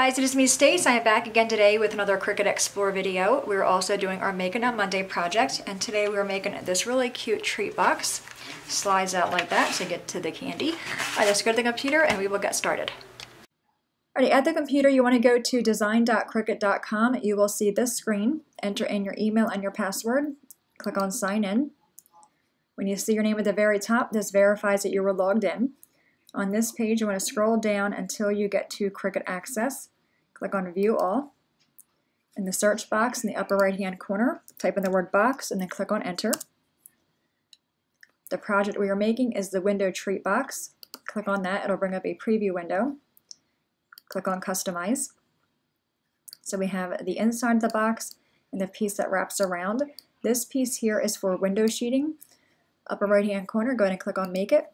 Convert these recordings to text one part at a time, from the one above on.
guys, it is me, Stace. I am back again today with another Cricut Explore video. We're also doing our Making on Monday project, and today we're making this really cute treat box. Slides out like that to get to the candy. Let's go to the computer and we will get started. Alrighty, at the computer you want to go to design.cricut.com. You will see this screen. Enter in your email and your password. Click on sign in. When you see your name at the very top, this verifies that you were logged in. On this page, you want to scroll down until you get to Cricut Access. Click on View All. In the search box in the upper right-hand corner, type in the word box and then click on Enter. The project we are making is the window treat box. Click on that, it'll bring up a preview window. Click on Customize. So we have the inside of the box and the piece that wraps around. This piece here is for window sheeting. Upper right-hand corner, go ahead and click on Make It.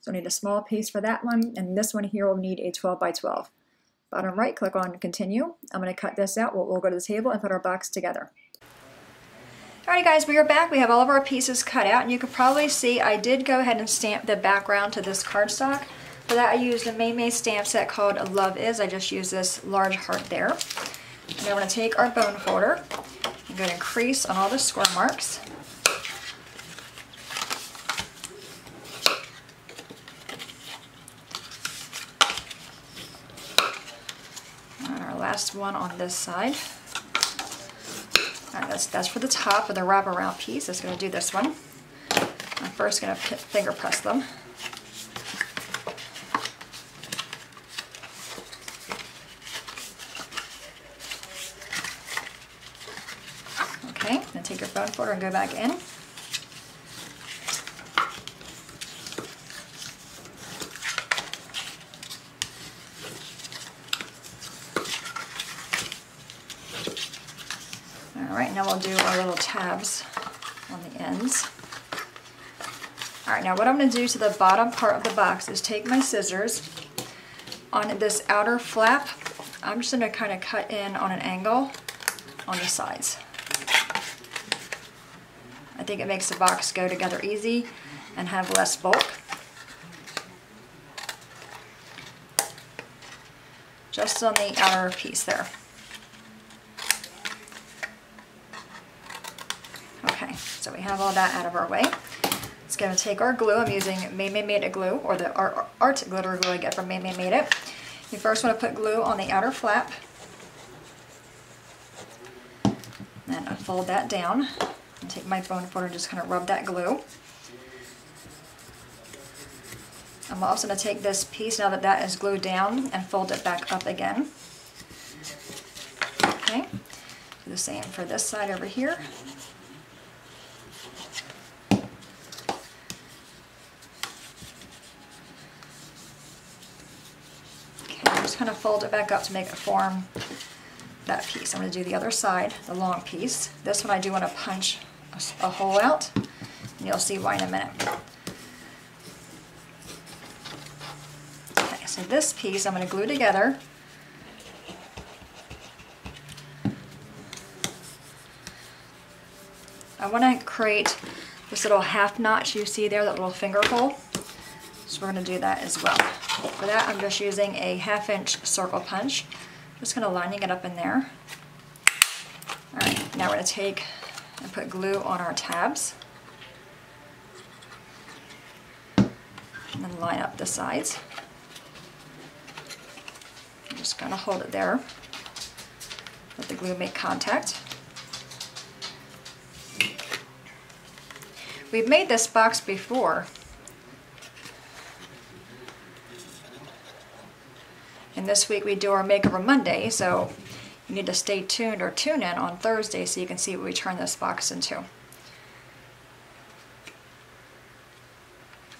So we need a small piece for that one, and this one here will need a 12 by 12. Bottom right, click on Continue. I'm going to cut this out. We'll go to the table and put our box together. Alright guys, we are back. We have all of our pieces cut out, and you can probably see I did go ahead and stamp the background to this cardstock. For that I used a May stamp set called Love Is. I just used this large heart there. And then we're going to take our bone folder and go ahead and crease on all the score marks. Last one on this side. All right, that's for the top of the wraparound piece. It's going to do this one. I'm first going to finger press them. Okay, then take your bone folder and go back in. Alright, now we'll do our little tabs on the ends. Alright, now what I'm going to do to the bottom part of the box is take my scissors on this outer flap. I'm just going to kind of cut in on an angle on the sides. I think it makes the box go together easy and have less bulk. Just on the outer piece there. Okay, so we have all that out of our way. It's going to take our glue. I'm using Made It glue, or the art glitter glue I get from Made It. You first want to put glue on the outer flap. Then fold that down. And take my bone folder and just kind of rub that glue. I'm also going to take this piece, now that that is glued down, and fold it back up again. Okay, do the same for this side over here. Just kind of fold it back up to make it form that piece. I'm going to do the other side, the long piece. This one I do want to punch a hole out, and you'll see why in a minute. Okay, so this piece I'm going to glue together. I want to create this little half notch you see there, that little finger hole. So we're going to do that as well. For that, I'm just using a 1/2 inch circle punch. Just kind of lining it up in there. Alright, now we're going to take and put glue on our tabs. And then line up the sides. I'm just going to hold it there. Let the glue make contact. We've made this box before. And this week we do our Makeover Monday, so you need to stay tuned or tune in on Thursday so you can see what we turn this box into.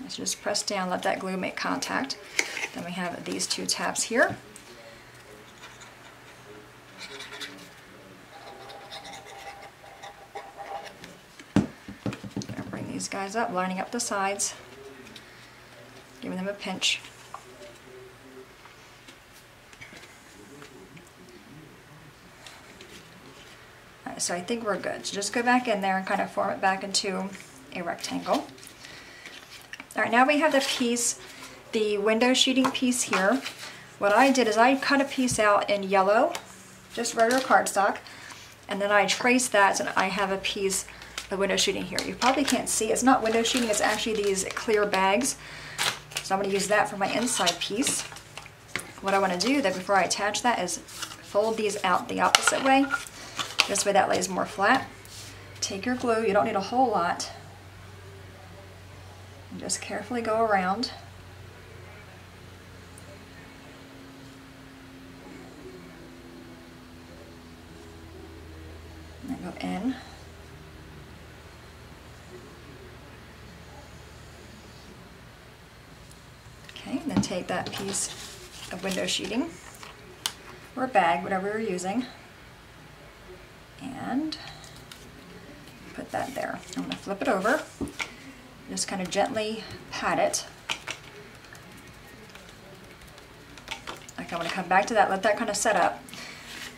So just press down, let that glue make contact. Then we have these two tabs here. Gonna bring these guys up, lining up the sides, giving them a pinch. So I think we're good. So just go back in there and kind of form it back into a rectangle. All right, now we have the piece, the window sheeting piece here. what I did is I cut a piece out in yellow, just regular cardstock, and then I traced that, and I have a piece of window shooting here. You probably can't see, it's not window shooting, it's actually these clear bags. So I'm going to use that for my inside piece. What I want to do then before I attach that is fold these out the opposite way. This way that lays more flat. Take your glue, you don't need a whole lot. And just carefully go around. And then go in. Okay, and then take that piece of window sheeting, or a bag, whatever you're using, and put that there. I'm going to flip it over, just kind of gently pat it. Okay, I'm going to come back to that, let that kind of set up.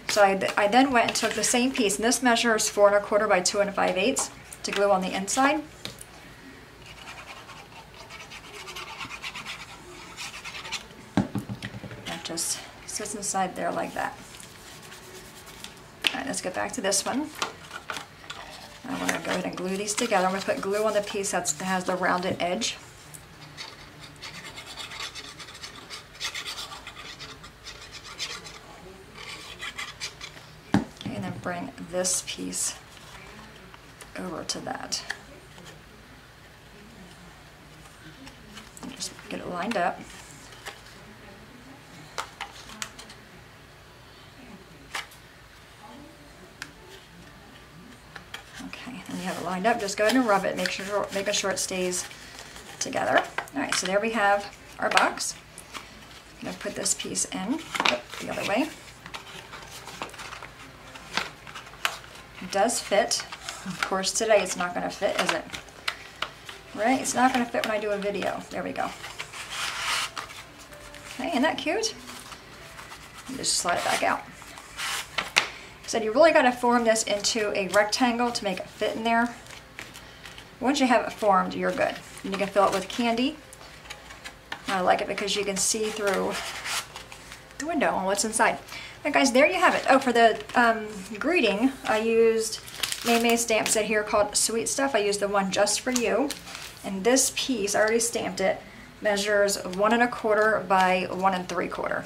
So I then went and took the same piece, and this measures 4 1/4 by 2 5/8 to glue on the inside. That just sits inside there like that. All right, let's get back to this one. I want to go ahead and glue these together. I'm going to put glue on the piece that has the rounded edge. Okay, and then bring this piece over to that. And just get it lined up. Okay, and you have it lined up, just go ahead and rub it, making sure it stays together. All right, so there we have our box. I'm going to put this piece in, the other way. It does fit. Of course, today it's not going to fit, is it? Right, it's not going to fit when I do a video. There we go. Okay, isn't that cute? And just slide it back out. So you really got to form this into a rectangle to make it fit in there. Once you have it formed, you're good. And you can fill it with candy. I like it because you can see through the window on what's inside. Alright guys, there you have it. Oh, for the greeting, I used May's stamp set here called Sweet Stuff. I used the one just for you. And this piece, I already stamped it, measures 1 1/4 by 1 3/4.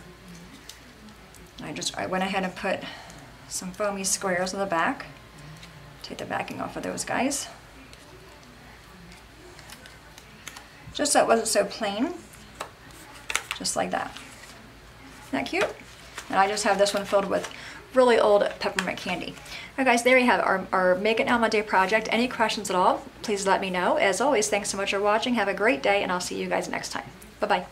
I went ahead and put some foamy squares on the back. Take the backing off of those guys. Just so it wasn't so plain. Just like that. Isn't that cute? And I just have this one filled with really old peppermint candy. Alright guys, there you have it, our Make It Now Monday project. Any questions at all, please let me know. As always, thanks so much for watching. Have a great day, and I'll see you guys next time. Bye-bye.